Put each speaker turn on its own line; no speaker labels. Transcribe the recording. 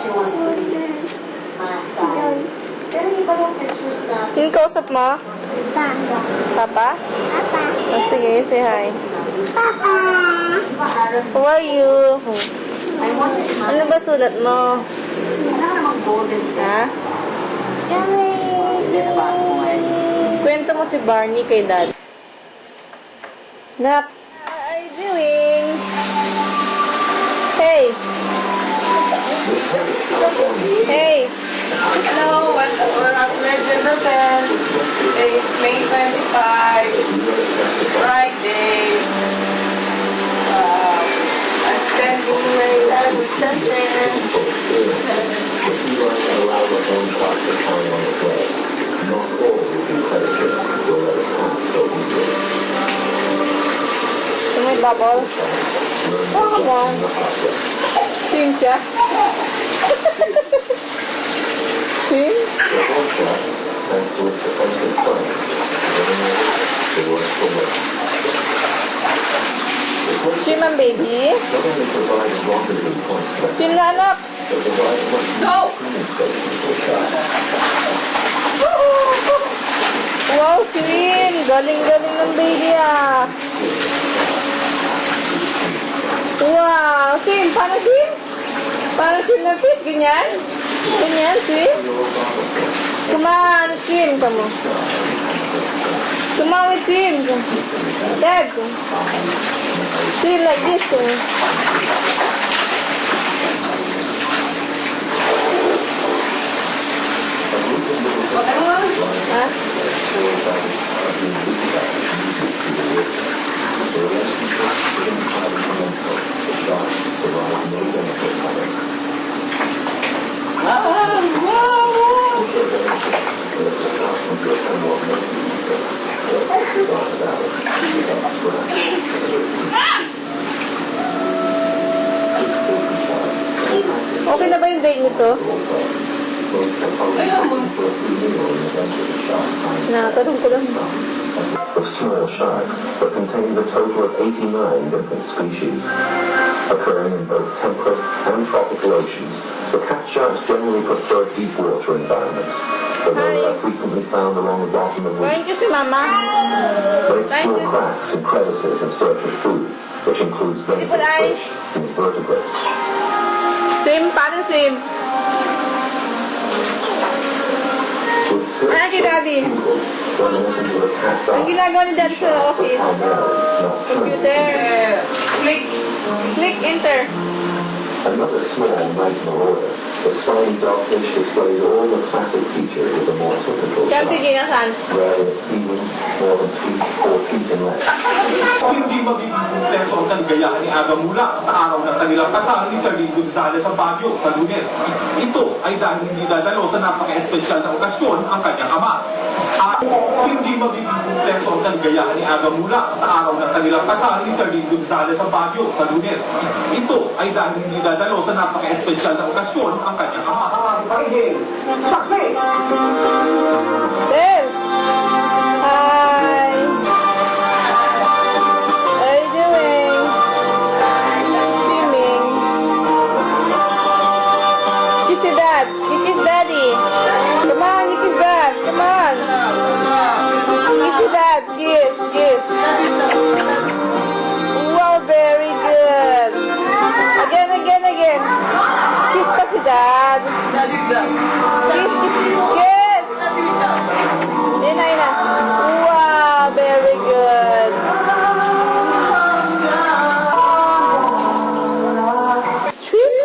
she wants to be my Pero iba yung pictures na...
Yung kausap mo? Papa? Oh, sige, say hi. How are you?
I want it.
Ano ba sulat mo?
Ano namang golden
Ha?
Binabasa ko ngayon.
Kwento mo si Barney kay Dad. Nak, what are you doing? Hey! Hey!
Hello, we're at Legend Hotel. It's May 25, Friday. I'm spending my time with Satan.
So may bubble? Oh, come on. Swim siya? Swim? Swim ang baby? Swim na anak?
Go!
Wow, swim! Galing-galing ng baby ah! Wow! Swim! Paano swim? Paano swim ng fish? Ganyan? Ganyan, swim? Come on, swim ka mo. Come on, swim. Dad. Swim like this. Ha? Okay na ba yung date nito? Nakatanong ko lang.
Of small sharks, but contains a total of 89 different species, occurring in both temperate and tropical oceans. The cat sharks generally prefer deep water environments, although they are frequently found along the bottom of
Thank
reefs.
you si Mama.
They explore cracks and crevices in search of food, which includes
Beautiful
delicate
eyes.
fish and vertebrates.
Swim, paano swim? Ah, kay Daddy. Ang ginagawa ni Daddy sa office. Computer. Click. Click enter.
Another small magma the spiny dogfish displays all the classic features of the more typical shark,
Kanti nasaan?
rare in exceeding more than 4 feet in length.
Hindi magiging kumpleto ang kaligayahan ni Aga Mula sa araw ng kanilang kasal ni Serene Gonzalez sa Baguio sa Lunes. Ito ay dahil hindi dadalo sa napaka-espesyal na okasyon ang kanyang ama. At hindi magiging kumpleto ang kaligayahan ni Aga Mula sa araw ng kanilang kasal ni Serene Gonzalez sa Baguio sa Lunes. Ito ay dahil hindi dadalo sa napaka-espesyal na okasyon ang kanyang ama. Saksi!
There. Hi. What are you doing? Swimming. Kiss your dad. You kiss daddy. Come on, you kiss dad. Come on. Kiss your dad. Kiss, kiss. Wow, very good. Again, again, again. Kiss pa si dad. Kiss